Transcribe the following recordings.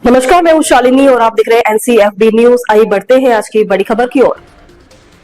नमस्कार, मैं हूं शालिनी और आप देख रहे हैं NCFB न्यूज। आइए बढ़ते हैं आज की बड़ी खबर की ओर।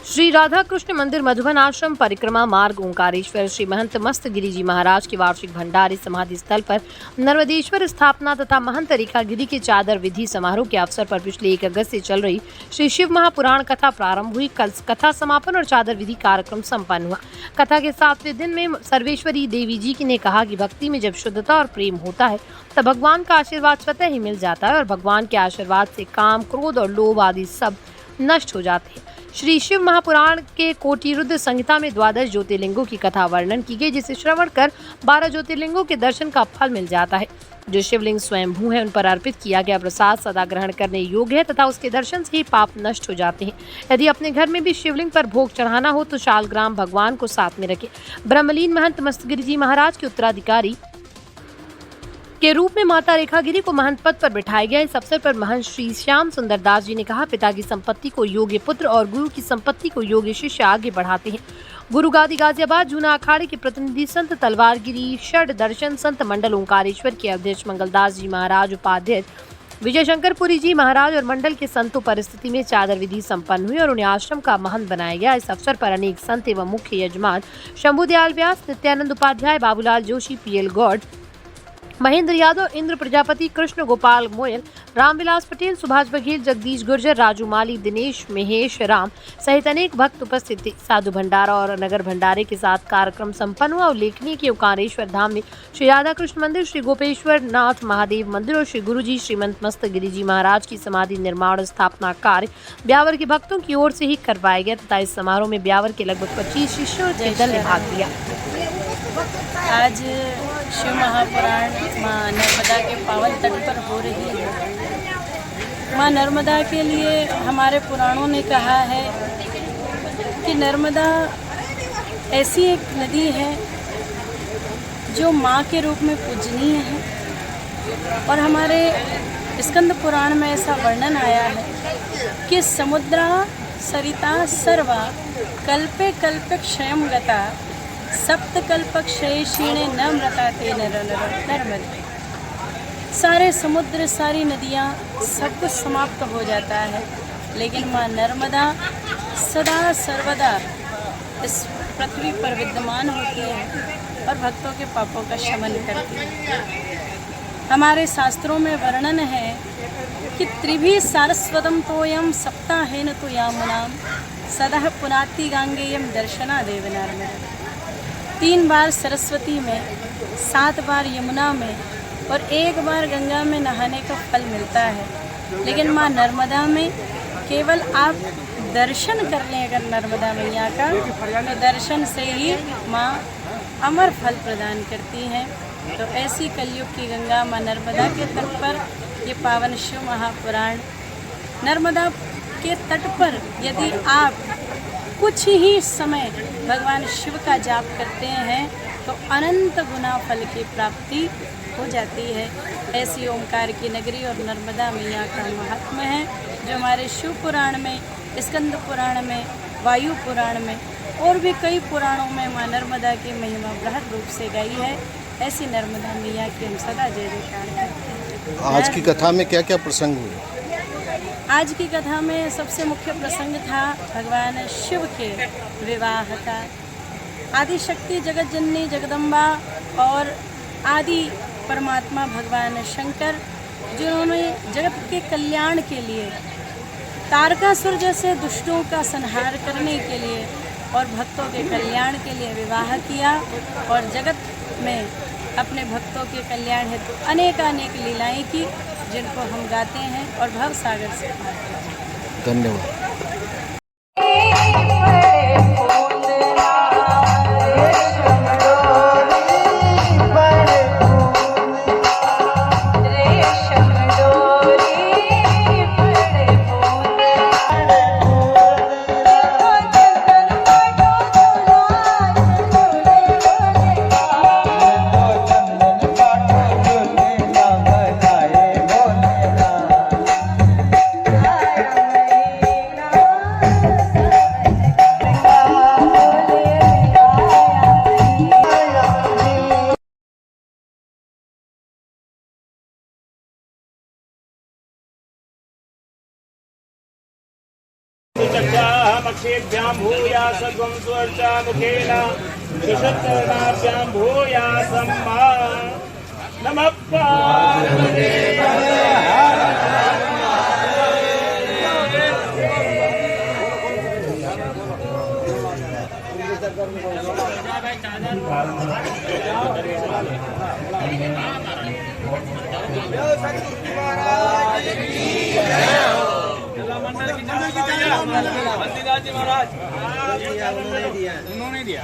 श्री राधा कृष्ण मंदिर मधुबन आश्रम परिक्रमा मार्ग ओंकारेश्वर श्री महंत मस्तगिरी जी महाराज के वार्षिक भंडारी समाधि स्थल पर नर्मदेश्वर स्थापना तथा महंत रेखागिरी के चादर विधि समारोह के अवसर पर पिछले 1 अगस्त से चल रही श्री शिव महापुराण कथा प्रारंभ हुई। कल कथा समापन और चादर विधि कार्यक्रम संपन्न हुआ। कथा के 7वें दिन में सर्वेश्वरी देवी जी ने कहा कि भक्ति में जब शुद्धता और प्रेम होता है तब भगवान का आशीर्वाद स्वतः ही मिल जाता है और भगवान के आशीर्वाद से काम, क्रोध और लोभ आदि सब नष्ट हो जाते हैं। श्री शिव महापुराण के कोटिरुद्र संहिता में 12 ज्योतिर्लिंगों की कथा वर्णन की गई, जिसे श्रवण कर 12 ज्योतिर्लिंगों के दर्शन का फल मिल जाता है। जो शिवलिंग स्वयंभू है उन पर अर्पित किया गया प्रसाद सदा ग्रहण करने योग्य है तथा उसके दर्शन से ही पाप नष्ट हो जाते हैं। यदि अपने घर में भी शिवलिंग पर भोग चढ़ाना हो तो शालग्राम भगवान को साथ में रखें। ब्रह्मलीन महंत मस्तगिरी जी महाराज के उत्तराधिकारी के रूप में माता रेखागिरी को महंत पद पर बिठाया गया। इस अवसर पर महंत श्री श्याम सुंदर दास जी ने कहा, पिता की संपत्ति को योग्य पुत्र और गुरु की संपत्ति को योग्य शिष्य आगे बढ़ाते हैं। गुरु गादी गाजियाबाद जूना अखाड़े के प्रतिनिधि संत तलवारगिरी षड दर्शन संत मंडल ओंकारेश्वर के अध्यक्ष मंगलदास जी महाराज, उपाध्यक्ष विजय शंकरपुरी जी महाराज और मंडल के संतों परिस्थिति में चादर विधि संपन्न हुई और उन्हें आश्रम का महंत बनाया गया। इस अवसर पर अनेक संत एवं मुख्य यजमान शंभु दयाल व्यास, नित्यानंद उपाध्याय, बाबूलाल जोशी, PL गौड़, महेंद्र यादव, इंद्र प्रजापति, कृष्ण गोपाल मोयल, रामविलास पटेल, सुभाष बघेल, जगदीश गुर्जर, राजू माली, दिनेश महेश राम सहित अनेक भक्त उपस्थित थे। साधु भंडारा और नगर भंडारे के साथ कार्यक्रम संपन्न हुआ। उल्लेखनीय कि ओंकारेश्वर धाम में श्री राधा कृष्ण मंदिर, श्री गोपेश्वर नाथ महादेव मंदिर और श्री गुरुजी श्रीमंत मस्तगिरी जी महाराज की समाधि निर्माण स्थापना कार्य ब्यावर के भक्तों की ओर से ही करवाया गया तथा इस समारोह में ब्यावर के लगभग 25 शिष्यों के दल ने भाग लिया। आज शिव महापुराण माँ नर्मदा के पावन तट पर हो रही है। माँ नर्मदा के लिए हमारे पुराणों ने कहा है कि नर्मदा ऐसी एक नदी है जो माँ के रूप में पूजनीय है और हमारे स्कंद पुराण में ऐसा वर्णन आया है कि समुद्रा सरिता सर्वा कल्पे कल्पे क्षयम गता सप्तकल्पक्षयशीणे न मृता ते नर्मदे। सारे समुद्र, सारी नदियाँ, सब कुछ समाप्त हो जाता है, लेकिन माँ नर्मदा सदा सर्वदा इस पृथ्वी पर विद्यमान होती है और भक्तों के पापों का शमन करती है। हमारे शास्त्रों में वर्णन है कि त्रिभी सारस्वतम तोयम सप्ताहेन तो यामुनाम सदा पुनाति गांगेयम दर्शना देव नर्मदा। 3 बार सरस्वती में, 7 बार यमुना में और 1 बार गंगा में नहाने का फल मिलता है, लेकिन माँ नर्मदा में केवल आप दर्शन कर लें अगर नर्मदा मैया का, तो दर्शन से ही माँ अमर फल प्रदान करती हैं। तो ऐसी कलयुग की गंगा माँ नर्मदा के तट पर ये पावन शिव महापुराण, नर्मदा के तट पर यदि आप कुछ ही समय भगवान शिव का जाप करते हैं तो अनंत गुना फल की प्राप्ति हो जाती है। ऐसी ओंकार की नगरी और नर्मदा मैया का महात्म्य है जो हमारे शिव पुराण में, स्कंद पुराण में, वायु पुराण में और भी कई पुराणों में माँ नर्मदा की महिमा बृहद रूप से गाई है। ऐसी नर्मदा मैया की हम सदा जय जयकार करते हैं। आज की कथा में क्या क्या प्रसंग हुए? आज की कथा में सबसे मुख्य प्रसंग था भगवान शिव के विवाह का। आदि शक्ति जगत जननी जगदम्बा और आदि परमात्मा भगवान शंकर, जिन्होंने जगत के कल्याण के लिए तारकासुर जैसे दुष्टों का संहार करने के लिए और भक्तों के कल्याण के लिए विवाह किया और जगत में अपने भक्तों के कल्याण हेतु अनेकानेक लीलाएं की, जिनको हम गाते हैं और भव सागर से। धन्यवाद। वामक्षेभ्यां भूयासत्वं स्वर्चामुखेन सुषत्कर्णाभ्यां भूयासं मा नमः पार्वते उन्होंने दिया